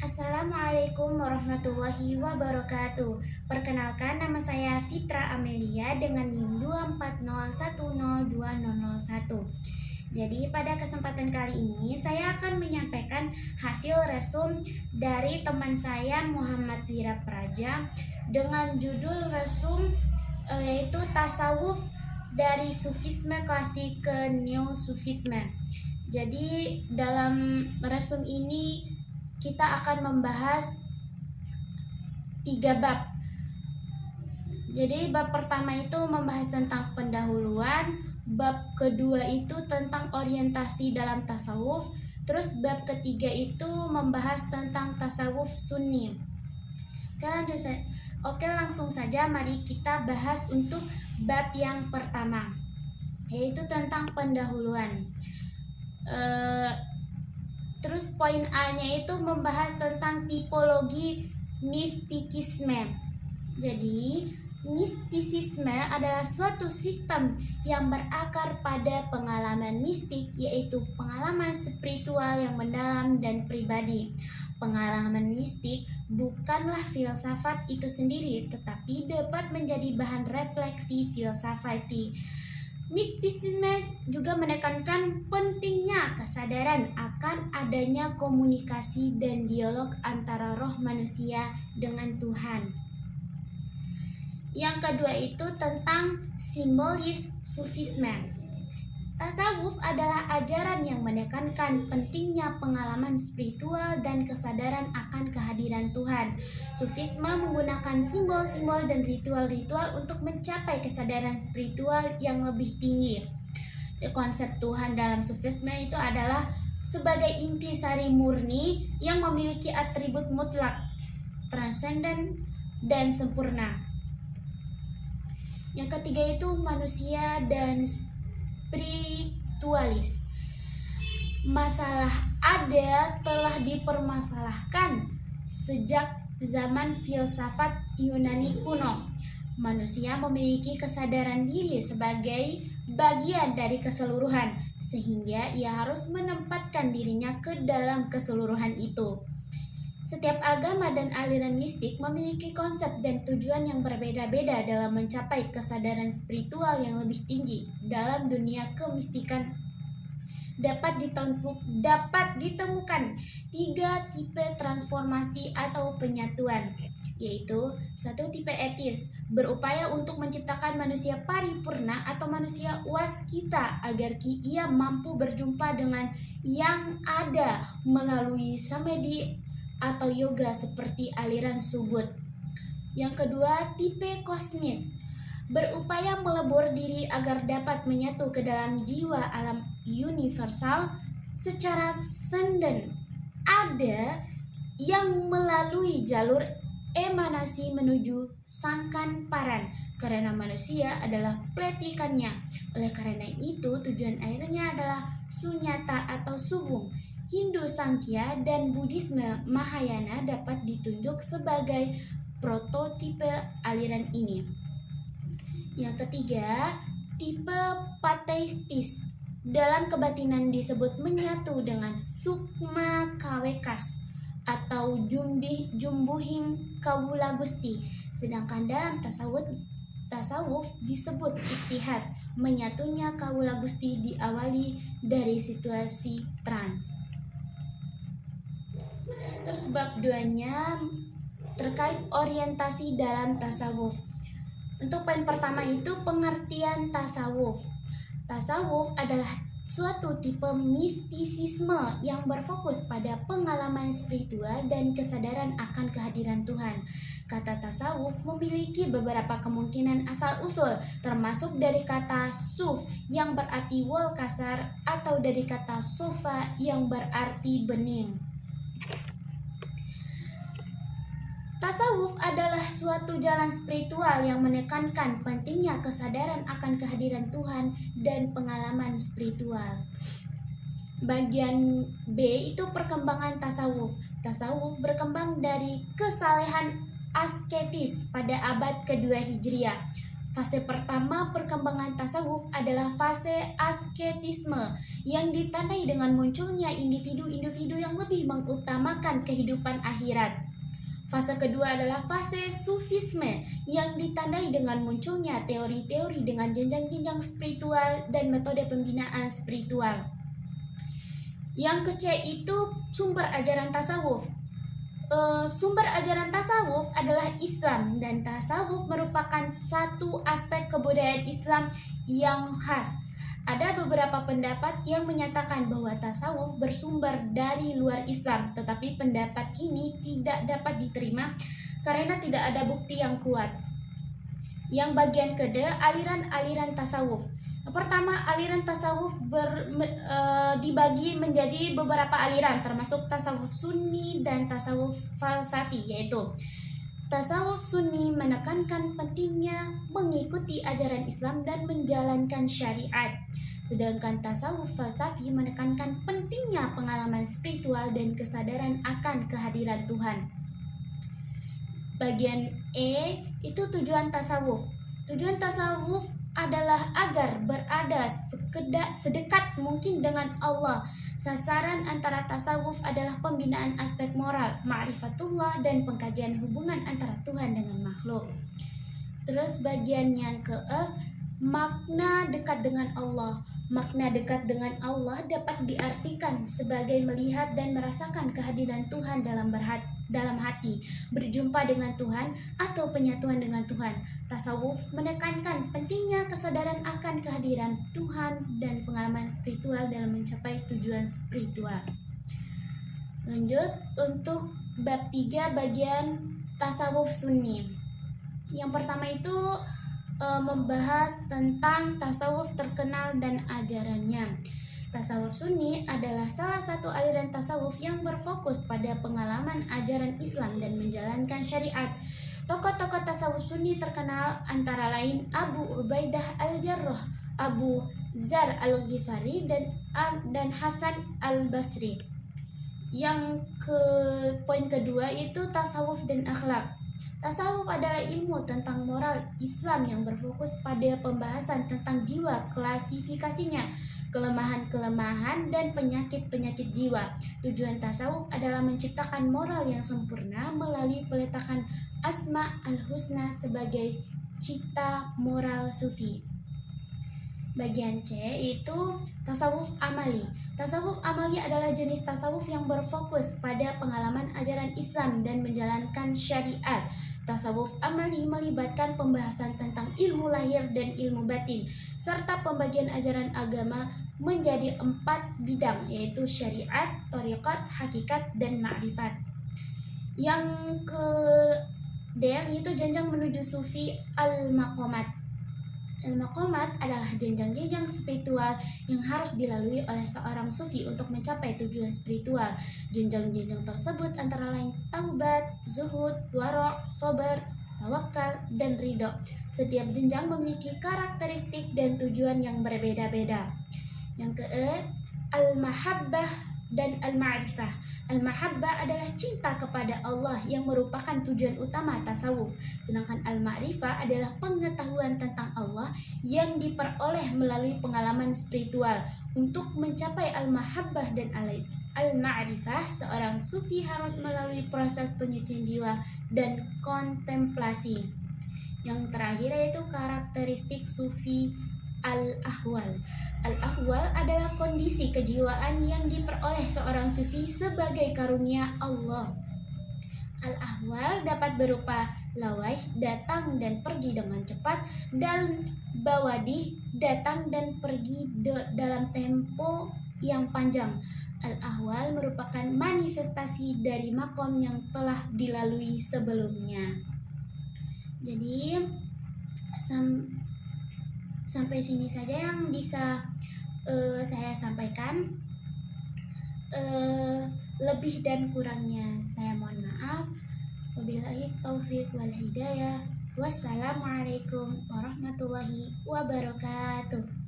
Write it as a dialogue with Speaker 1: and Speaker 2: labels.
Speaker 1: Assalamualaikum warahmatullahi wabarakatuh. Perkenalkan, nama saya Fitra Amelia dengan NIM 240102001. Jadi pada kesempatan kali ini saya akan menyampaikan hasil resum dari teman saya Muhammad Wirapraja dengan judul resum yaitu tasawuf dari sufisme klasik ke neo sufisme. Jadi dalam resum ini kita akan membahas 3 bab. Jadi bab pertama itu membahas tentang pendahuluan, bab kedua itu tentang orientasi dalam tasawuf, terus bab ketiga itu membahas tentang tasawuf sunni. Oke, langsung saja mari kita bahas untuk bab yang pertama, yaitu tentang pendahuluan. Terus poin A-nya itu membahas tentang tipologi mistikisme. Jadi, mistisisme adalah suatu sistem yang berakar pada pengalaman mistik, yaitu pengalaman spiritual yang mendalam dan pribadi. Pengalaman mistik bukanlah filsafat itu sendiri, tetapi dapat menjadi bahan refleksi filsafati. Mistisisme juga menekankan pentingnya kesadaran akan adanya komunikasi dan dialog antara roh manusia dengan Tuhan. Yang kedua itu tentang simbolis sufisme. Tasawuf adalah ajaran yang menekankan pentingnya pengalaman spiritual dan kesadaran akan kehadiran Tuhan. Sufisme menggunakan simbol-simbol dan ritual-ritual untuk mencapai kesadaran spiritual yang lebih tinggi. Konsep Tuhan dalam sufisme itu adalah sebagai intisari murni yang memiliki atribut mutlak, transenden, dan sempurna. Yang ketiga itu manusia dan spiritualis. Masalah ada telah dipermasalahkan sejak zaman filsafat Yunani kuno. Manusia memiliki kesadaran diri sebagai bagian dari keseluruhan, sehingga ia harus menempatkan dirinya ke dalam keseluruhan itu. Setiap agama dan aliran mistik memiliki konsep dan tujuan yang berbeda-beda dalam mencapai kesadaran spiritual yang lebih tinggi. Dalam dunia kemistikan dapat ditemukan 3 tipe transformasi atau penyatuan, yaitu 1 tipe etis, berupaya untuk menciptakan manusia paripurna atau manusia waskita agar ia mampu berjumpa dengan yang ada melalui samedhi atau yoga seperti aliran subud. Yang kedua, tipe kosmis, berupaya melebur diri agar dapat menyatu ke dalam jiwa alam universal secara senden. Ada yang melalui jalur emanasi menuju sangkan paran, karena manusia adalah pletikannya. Oleh karena itu, tujuan akhirnya adalah sunyata atau subung. Hindu Sankhya dan Buddhisme Mahayana dapat ditunjuk sebagai prototipe aliran ini. Yang ketiga, tipe pateistis. Dalam kebatinan disebut menyatu dengan sukma kawekas atau jumbuhing kawula gusti. Sedangkan dalam tasawuf disebut ittihad. Menyatunya kawula gusti diawali dari situasi trans. Terus bab 2-nya terkait orientasi dalam tasawuf. Untuk poin pertama itu pengertian tasawuf. Tasawuf adalah suatu tipe mistisisme yang berfokus pada pengalaman spiritual dan kesadaran akan kehadiran Tuhan. Kata tasawuf memiliki beberapa kemungkinan asal-usul, termasuk dari kata suf yang berarti wol kasar atau dari kata sofa yang berarti bening. Tasawuf adalah suatu jalan spiritual yang menekankan pentingnya kesadaran akan kehadiran Tuhan dan pengalaman spiritual. Bagian B itu perkembangan tasawuf. Tasawuf berkembang dari kesalehan asketis pada abad kedua Hijriah. Fase pertama perkembangan tasawuf adalah fase asketisme yang ditandai dengan munculnya individu-individu yang lebih mengutamakan kehidupan akhirat. Fase kedua adalah fase sufisme yang ditandai dengan munculnya teori-teori dengan jenjang-jenjang spiritual dan metode pembinaan spiritual. Yang ke-C itu sumber ajaran tasawuf. Sumber ajaran tasawuf adalah Islam, dan tasawuf merupakan satu aspek kebudayaan Islam yang khas. Ada beberapa pendapat yang menyatakan bahwa tasawuf bersumber dari luar Islam, tetapi pendapat ini tidak dapat diterima karena tidak ada bukti yang kuat. Yang bagian kedua, aliran-aliran tasawuf. Pertama, aliran tasawuf dibagi menjadi beberapa aliran, termasuk tasawuf sunni dan tasawuf falsafi, yaitu tasawuf sunni menekankan pentingnya mengikuti ajaran Islam dan menjalankan syariat, sedangkan tasawuf falsafi menekankan pentingnya pengalaman spiritual dan kesadaran akan kehadiran Tuhan. Bagian E itu tujuan tasawuf. Tujuan tasawuf adalah agar berada sedekat mungkin dengan Allah. Sasaran antara tasawuf adalah pembinaan aspek moral, ma'rifatullah, dan pengkajian hubungan antara Tuhan dengan makhluk. Terus bagian yang ke-F, makna dekat dengan Allah. Makna dekat dengan Allah dapat diartikan sebagai melihat dan merasakan kehadiran Tuhan dalam hati, berjumpa dengan Tuhan, atau penyatuan dengan Tuhan. Tasawuf menekankan pentingnya kesadaran akan kehadiran Tuhan dan pengalaman spiritual dalam mencapai tujuan spiritual. Lanjut untuk bab 3 bagian tasawuf sunni. Yang pertama itu membahas tentang tasawuf terkenal dan ajarannya. Tasawuf sunni adalah salah satu aliran tasawuf yang berfokus pada pengalaman ajaran Islam dan menjalankan syariat. Tokoh-tokoh tasawuf sunni terkenal antara lain Abu Ubaidah al-Jarrah, Abu Zar al-Ghifari, dan Hasan al-Basri. Poin kedua itu tasawuf dan akhlak. Tasawuf adalah ilmu tentang moral Islam yang berfokus pada pembahasan tentang jiwa, klasifikasinya, kelemahan-kelemahan, dan penyakit-penyakit jiwa. Tujuan tasawuf adalah menciptakan moral yang sempurna melalui peletakan Asma al-Husna sebagai cita moral sufi. Bagian C itu tasawuf amali. Tasawuf amali adalah jenis tasawuf yang berfokus pada pengalaman ajaran Islam dan menjalankan syariat. Tasawuf amali melibatkan pembahasan tentang ilmu lahir dan ilmu batin, serta pembagian ajaran agama menjadi 4 bidang, yaitu syariat, thariqat, hakikat, dan ma'rifat. Yang ke D yaitu jenjang menuju sufi al-maqamat. Al-maqamat adalah jenjang-jenjang spiritual yang harus dilalui oleh seorang sufi untuk mencapai tujuan spiritual. Jenjang-jenjang tersebut antara lain taubat, zuhud, wara', sabar, tawakal, dan ridho. Setiap jenjang memiliki karakteristik dan tujuan yang berbeda-beda. Yang ke-E, al-mahabbah dan al-ma'rifah. Al-mahabbah adalah cinta kepada Allah yang merupakan tujuan utama tasawuf, sedangkan al-ma'rifah adalah pengetahuan tentang Allah yang diperoleh melalui pengalaman spiritual. Untuk mencapai al-mahabbah dan al-ma'rifah, seorang sufi harus melalui proses penyucian jiwa dan kontemplasi. Yang terakhir yaitu karakteristik sufi al-ahwal. Al-ahwal adalah kondisi kejiwaan yang diperoleh seorang sufi sebagai karunia Allah. Al-ahwal dapat berupa lawaih, datang dan pergi dengan cepat, dan bawadih, datang dan pergi dalam tempo yang panjang. Al-ahwal merupakan manifestasi dari makom yang telah dilalui sebelumnya. Jadi sampai sini saja yang bisa saya sampaikan. Lebih dan kurangnya saya mohon maaf. Wabillahi taufiq wal hidayah. Wassalamualaikum warahmatullahi wabarakatuh.